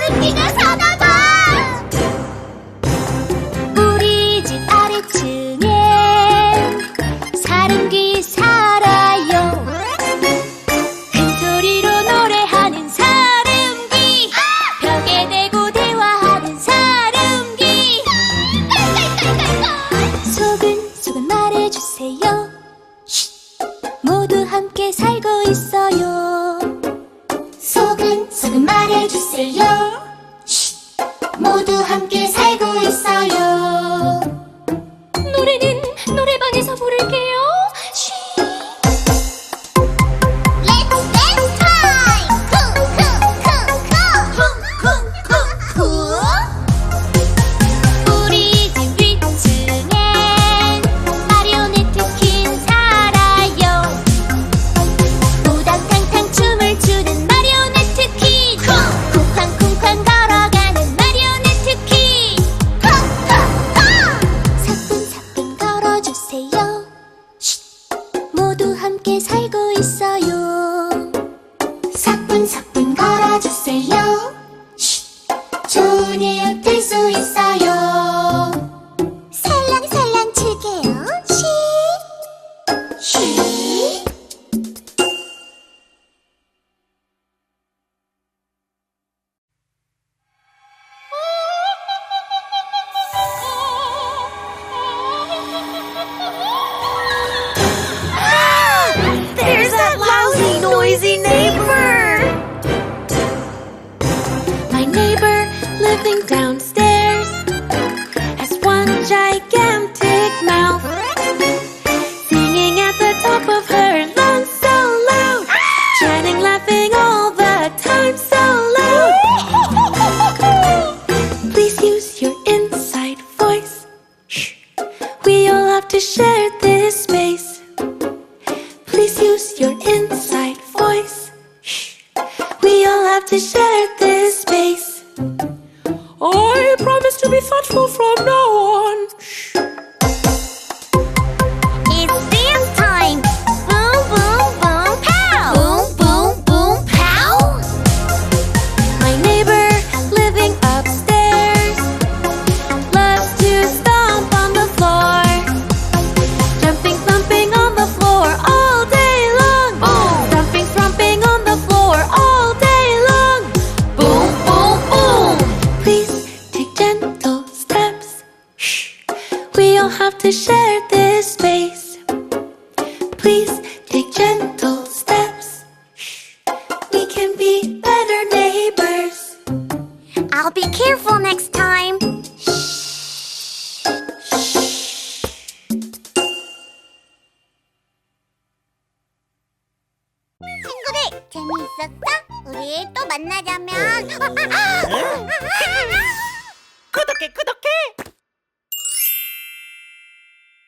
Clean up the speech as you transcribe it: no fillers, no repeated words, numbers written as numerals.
살음귀가 사나봐. 우리 집 아래층에 살음귀 살아요. 큰 소리로 노래하는 살음귀, 벽에 대고 대화하는 살음귀. 소근소근 말해주세요. 모두 함께 살고 있어요. 소근소근 말해주세요. 모두 함께 살고 있어요. 노래는 노래방에서 부를게요. Let's dance time! 쿵쿵쿵쿵쿵쿵쿵쿵. 우리 집 위층엔 마리오네트 퀸 살아요. 우당탕탕 춤을 추는 마리오네트 퀸. 쿵쾅쿵쾅 걸어가는 마리오네트 퀸. 쿵쿵쿵. 사뿐사뿐 걸어주세요. 모두 함께 살고 있어요. 사뿐사뿐 걸어주세요. 좋은 이웃 될 수 있어요. 살랑살랑 칠게요. 쉬. There's that lousy, noisy neighbor! My neighbor living downstairs has one gigantic mouth, singing at the top of her lungs so loud, chatting, laughing all the time so loud. Please use your inside voice. Shh. We all have to share this space. Please use your inside voice. Shh. We all have to share this space. I promise to be thoughtful from now on. Shh. It's dance time! Boom, boom, boom, pow! Boom, boom, boom, pow! My neighbor living upstairs loves to stomp on the floor, jumping, thumping on the floor all day long. Stomping, thromping on the floor all day long. Boom, boom, boom! Please take gentle steps. Shh. We all have to share this space. Please take gentle steps. Shh. We can be better neighbors. I'll be careful next time. 친구들, 재미있었어? 우리 또 만나자면 구독해 구독해